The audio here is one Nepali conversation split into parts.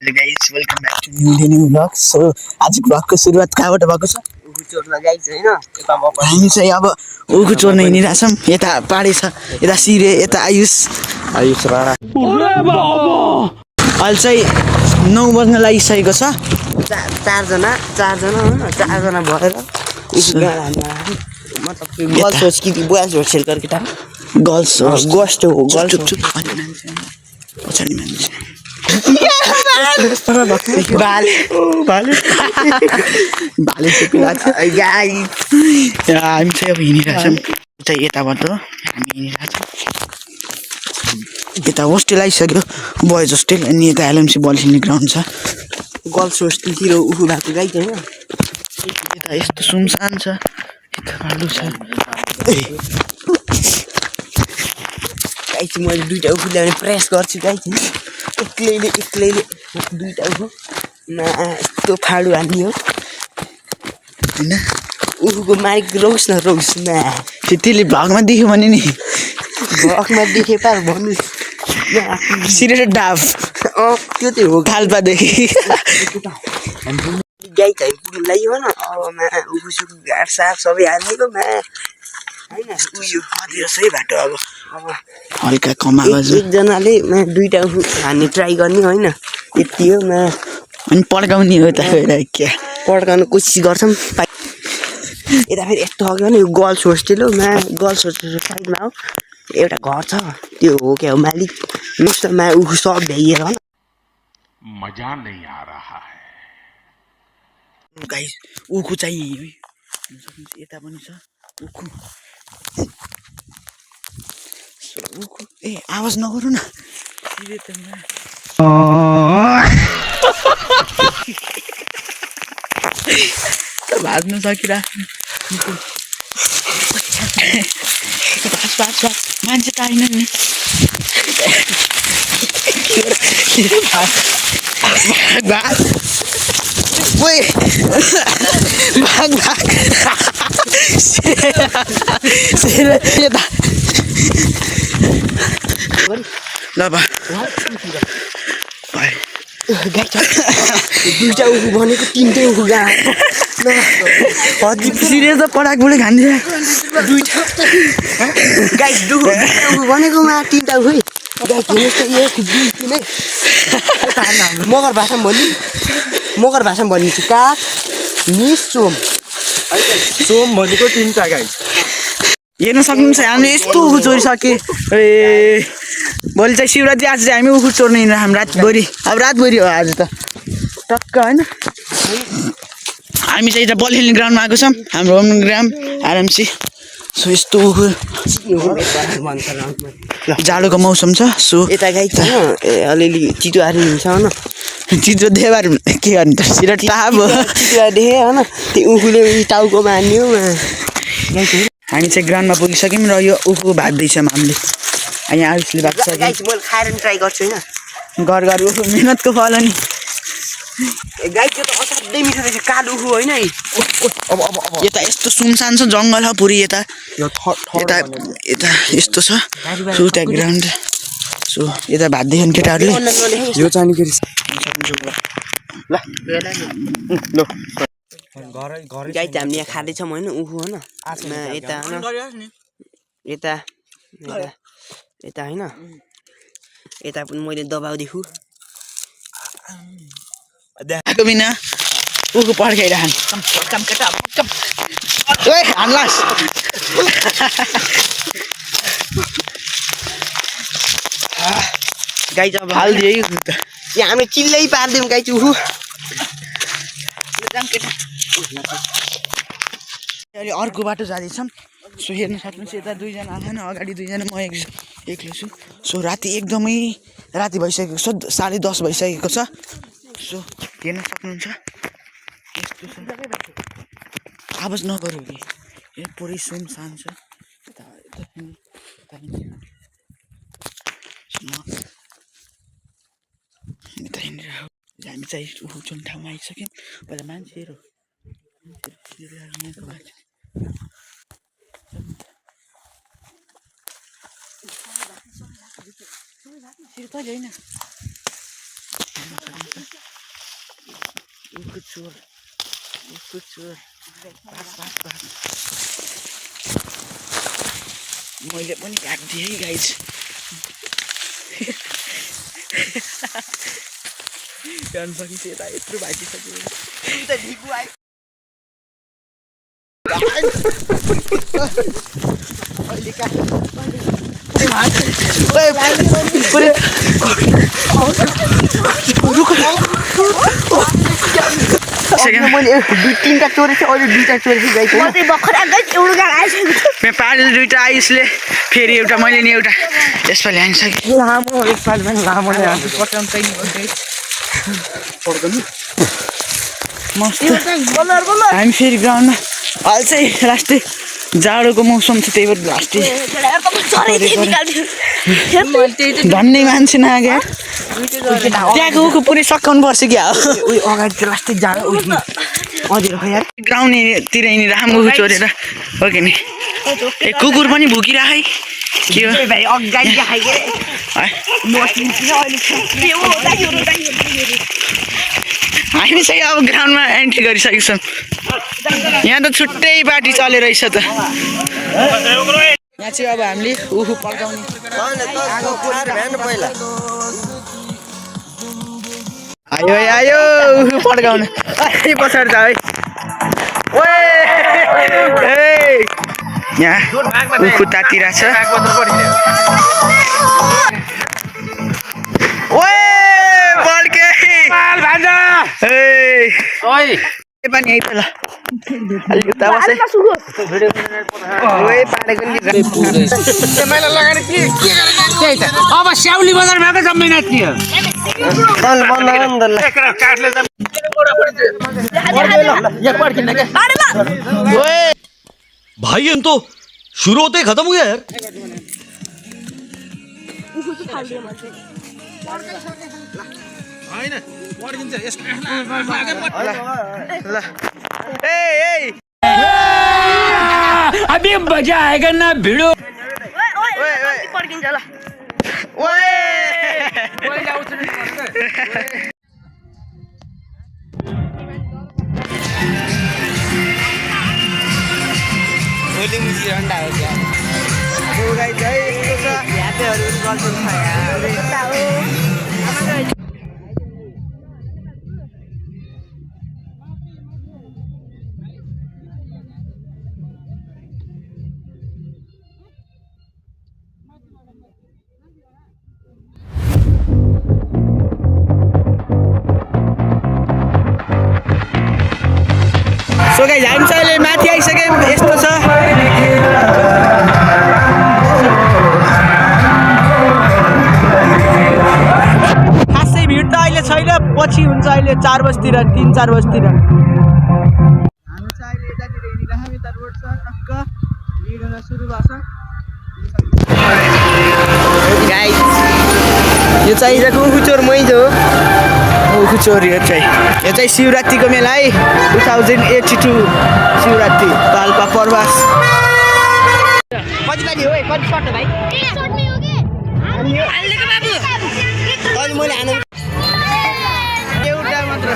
Hello guys welcome back to new blog. So आजको ब्लगको सुरुवात कहाँबाट भएको छ? उखु चोर्न गाइस हैन यता म हामी चाहिँ अब उखु चोर्न हिँडिरहेछौँ। यता पाडे छ, यता सिरे, यता आयुष राणा अहिले चाहिँ 9 बज्न लागिसकेको छ। चारजना भएर उखु गाड हान्न मतलब गर्ल्स होस् कि बोयज होस् सेल करके था गर्ल्स गोस्ट हो गर्ल्स पछाडि मान्छे भाले टोपी लाग्छ। गाइस हामी चाहिँ अब हिँडिरहेछौँ। चाहिँ यताबाट हामी हिँडिरहेछौँ। यता होस्टेल आइसक्यो, बोयज होस्टेल। अनि यता एलएमसी बल खेल्ने ग्राउन्ड छ। गर्ल्स होस्टेलतिर उखु भएको गाइस हैन यता यस्तो सुनसान छ, यता कालो छ। गाइस मैले दुईटा उखु ल्याउने प्रयास गर्छु गाइस एक्लैले दुईटा उखु यस्तो फाडु हान्ने हो हैन। उखुको मालिक रोस् न त्यसले भगमा देख्यो भने नि भगमा देखे पार भन्नु सिरियस डाफ त्यो चाहिँ हो थाल्पादेखि गाई चाहिँ पुग्नु लाग्यो न अब उखु सुखु घाँस साफ सबै हालेको होइन उयो सही बाटो अब हल्का कमा एकजनाले दुईटा उखु हान्ने ट्राई गर्ने होइन यति हो अनि पड्काउने हो त क्या पड्काउनु कोसिस गर्छौँ। यता फेरि यस्तो अघि भने गर्ल्स होस्टेल हो गर्ल्स होस्टेल साइडमा हो एउटा घर छ त्यो हो क्या हो मालिक नुस्तामा उखु सब भ्याइएर हो मजा नहीं आ रहा है। गाइस उखु चाहिँ है यता पनि छ उखु। ए आवाज नगरौ न भाज्नु सकिराख्नु मान्छे त आइन नि ल दुईटा उखु भनेको तिनटै उखु सिरियस त पडाकबाट खान्छ दुईटा गाइस दुईटा उखु भनेकोमा तिनटा उखु मगर भाषामा भनिन्छु काठ निस सोम भनेको तिनटा गाइस हेर्न सक्नुहुन्छ हामीले यस्तो उखु चोरिसके। ए भोलि चाहिँ शिवरात्रि, आज चाहिँ हामी उखु चोर्न हिँड्छौँ रातभरि। अब रातभरि हो आज त टक्क होइन। हामी चाहिँ यता बल खेल्ने ग्राउन्डमा आएको छौँ, हाम्रो होम ग्राउन्ड आरामसी। सो यस्तो उखु जाडोको मौसम छ। सो यता गाई छ अलिअलि चितो हाल्ने हुन्छ होइन चिजो देवार के गर्ने त सिरा टाब चितुवा देखेँ होइन त्यो उखुले टाउकोमा हान्ने हो हामी चाहिँ ग्राउन्डमा पुगिसक्यौँ र यो उखु भाग्दैछौँ हामीले। यहाँ आयुषले भएको छ। मैले खाएर ट्राई गर्छु होइन घर उखु मिहिनेतको फल नि गाई त्यो त असाध्यै मिठो रहेछ कालो उखु होइन है। यता यस्तो सुनसान छ, जङ्गल छ पुरै यता यता यस्तो छ। सो त्यहाँ ग्राउन्ड सो यता भाग्दैछन् केटाहरूले। यो चाहिँ गाई त हामीले यहाँ खाँदैछौँ होइन उखु होइन यता यता होइन यता पनि मैले दबाउँदैछु आएको बिना उखु पड्काइरहन् हान्लास गाई चाहिँ अब हालिदिए यहाँ हामीले चिल्लै पारिदिउँ गाई चाहिँ उखु। अहिले अर्को बाटो जाँदैछौँ। सो हेर्न सक्नुहुन्छ यता दुईजना आएन, अगाडि दुईजना, म एक्लै छु। सो राति एकदमै राति भइसकेको छ, 10:30 भइसकेको छ। सो हेर्न सक्नुहुन्छ यस्तो छ, आवाज नगरौ कि यहाँ पुरै सुनसान छ। हामी चाहिँ उखु चोर्ने ठाउँमा आइसक्यौँ। पहिला मान्छेहरू होइन चोर मैले पनि काटिदिएँ है गाइज सकिन्छ यता यत्रो भागिसक्यो मैले 2-3टा चोरेछु अहिले 2टा चोरेछु गाइस पाडे दुईटा आयुषले फेरि एउटा मैले नि एउटा यसपालि हानिसकेँ लामो यसपालि पनि लामो नै हान्छ पटाउनु चाहिने मस्त हामी फेरि ग्राउन्डमा अहिले चाहिँ लास्टै जाडोको मौसम छ त्यही भएर लास्टै भन्ने मान्छे नआगे त्यहाँको उखु पुरै सकाउनु पर्छ क्या उयो अगाडि चाहिँ लास्टै जाडो हजुर खै यार ग्राउन्डतिर हिँडेर राम्रो चोरेर हो कि नि ए कुकुर पनि भुकिरह है के हो भाइ अगाडि देखाइके हामी चाहिँ अब ग्राउन्डमा एन्ट्री गरिसकेको छौँ यहाँ त छुट्टै पार्टी चलेरहेछ त यहाँ चाहिँ अब हामीले उखु पल्काउने आयो आयो उखु पड्काउनु पछाडि त है यहाँ उखु तातिरहेछ पनि यही त ल अलिक उता बसे पाडेको नि त्यही त अब स्याउली बजारमा आएको जम्मै थियो भाई हम तो शुरू होते ही खत्म हो गया यार अभी मजा आएगा ना भिड़ो सो गाइस हामी चाहिँ अहिले माथि आइसक्यौँ यस्तो छ खासै भिड त अहिले छैन पछि हुन्छ अहिले 4 बजीतिर 3-4 बजीतिर हामी चाहिँ अहिले यतातिर हिँडिरहेको यता रोड छ टक्क भिड हुन सुरु भएको छ गाइस यो चाहिँ उखुचोर मैज हो उखुचोर यो चाहिँ शिवरात्रिको मेला है 2082 शिवरात्रि पाल्पा प्रवास कति लागि हो कति सर्ट हो भाइ मैले हानु एउटा मात्र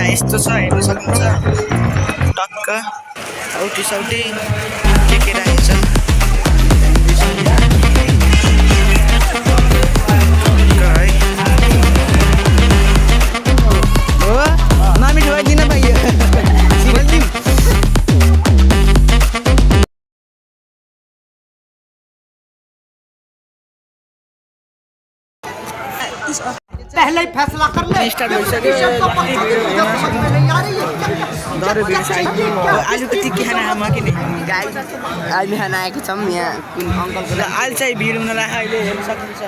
यस्तो छ हेर्न सक्नुहुन्छ टक्क औटी के रहेछ पहले ही फैसला कर ले स्टार्ट भइसक्यो दह्रो भिड छ आलुको टिक्की खाना आमा किने गाई अहिले खाना आएको छौँ यहाँ कुन अङ्कलको अहिले चाहिँ भिड हुन लाग्यो अहिले हेर्न सक्नुहुन्छ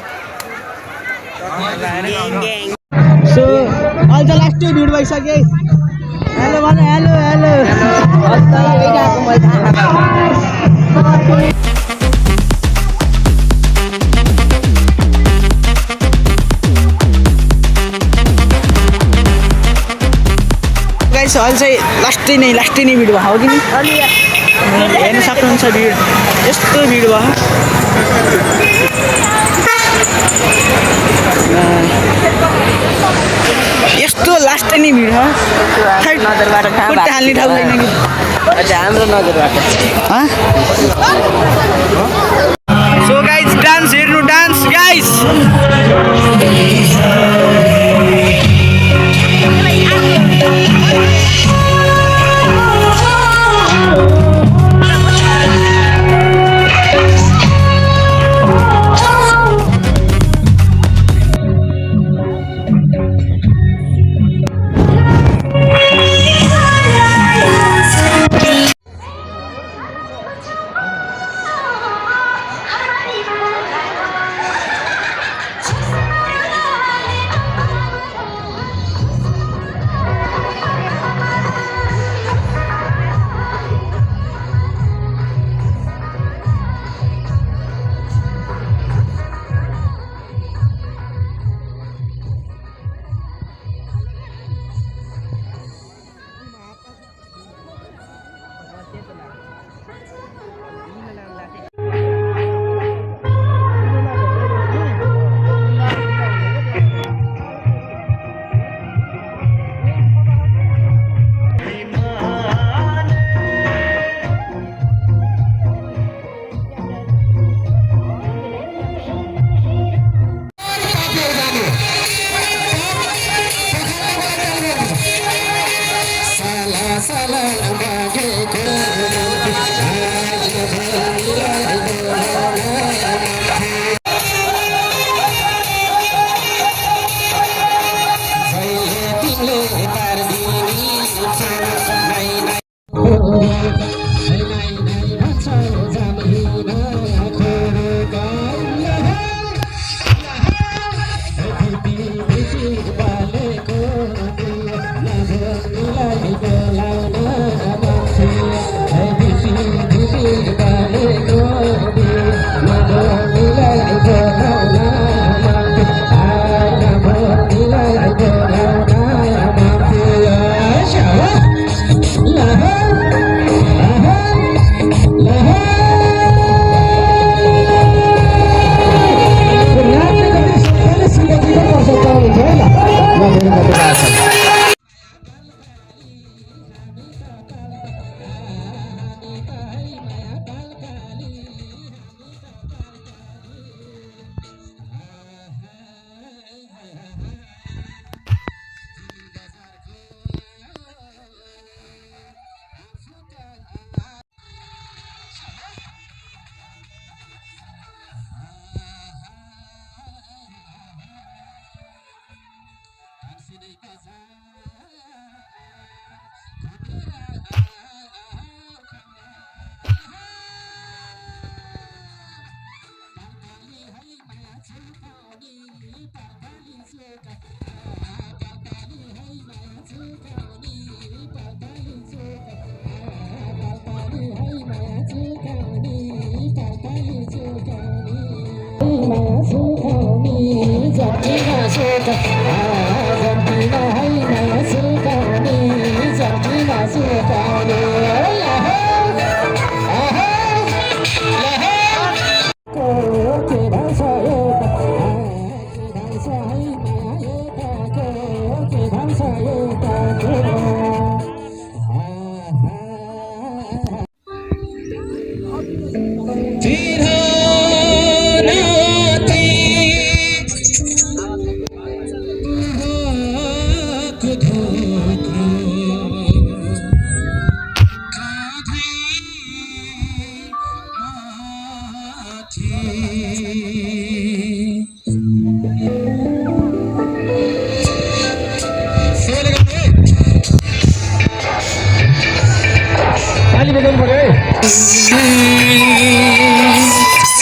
सो अहिले त लास्टै भिड भइसक्यो हेलो भन हेलो हेलो गाइस अहिले चाहिँ लास्टै नै भिड भयो हो कि नि हेर्न सक्नुहुन्छ भिड यस्तो भिड भयो यस्तो लास्ट नै भिड हो नजरबाट खुट्टा हाल्ने ठाउँ छैन कि हाम्रो नजरबाट सो गाइस डान्स हेर्नु डान्स गाइस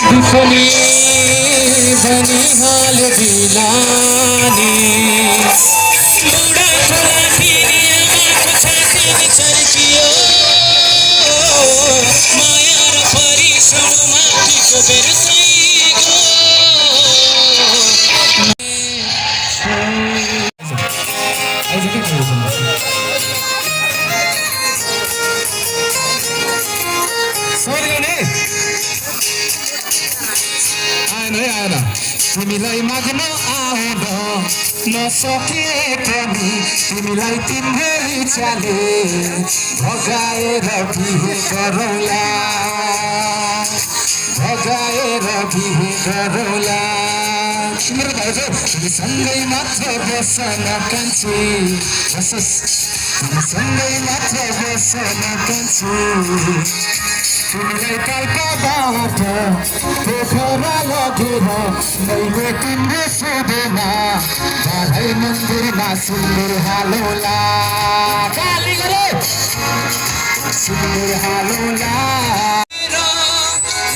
दुखले बनिहाल बिलानी बुढा छोरा फेरि आमाको छातीमा चर्कियो माया र परिश्रम माथिको बेरसैको आएन तिमीलाई माग्न आउँदा नसके पनि तिमीलाई तिम्रै इच्छाले भगाएर बिहे गरौँला तिम्रो भाउजू तिमीसँगै मात्र बस्न कान्छी तिमीसँगै मात्र बस्न कान्छी तिमीलाई कल्पनाबाट पोखरा लगेर मैले तिम्रो सोधेमा बाह्रै मन्दिरमा सिन्दुर हालौँला काली गरे सिन्दुर हालौँला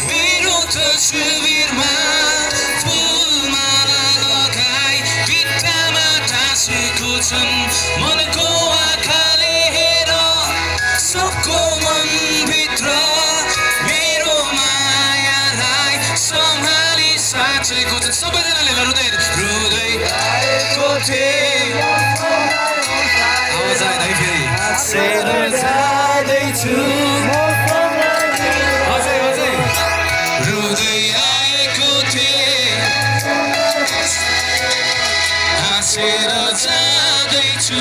मेरो तस्बिरमा फुलमाला लगाई भित्तामा टाँसेको छन् मनको आँखाले हेर सबको मनभित्र साँचेको छ सबैजनाले रुँदै आएको थिएँ आवाज आएन है फेरि हाँसेर जाँदैछु अझै रुँदै आएको थिएँ हाँसेर जाँदैछु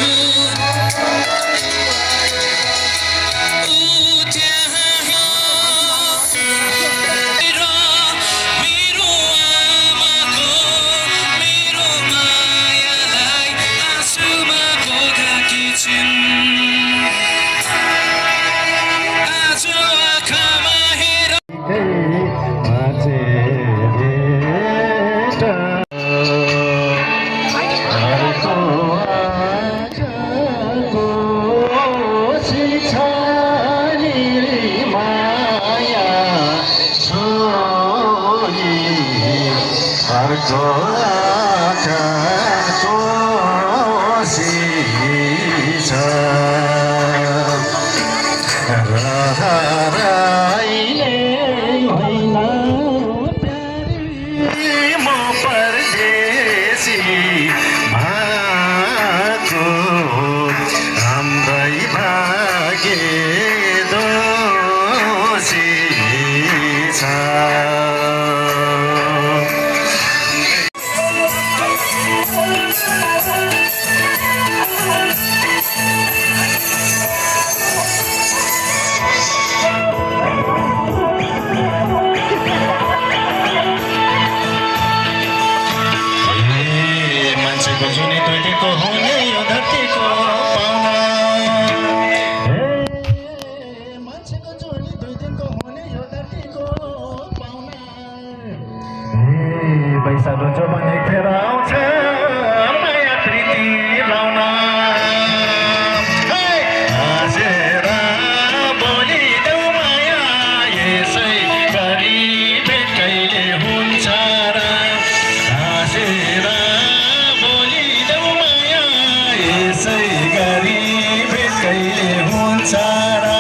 पैसा रोजो भने फेर आउँछ माया प्रीति लाउन हाँसेर बोलिदेऊ माया यसै गरी भेट कहिले हुन्छ र हाँसेर बोलिदेऊ माया यसै गरी भेट कहिले हुन्छ र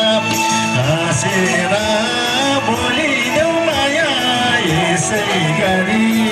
हाँसेर बोलिदेऊ माया यसै गरी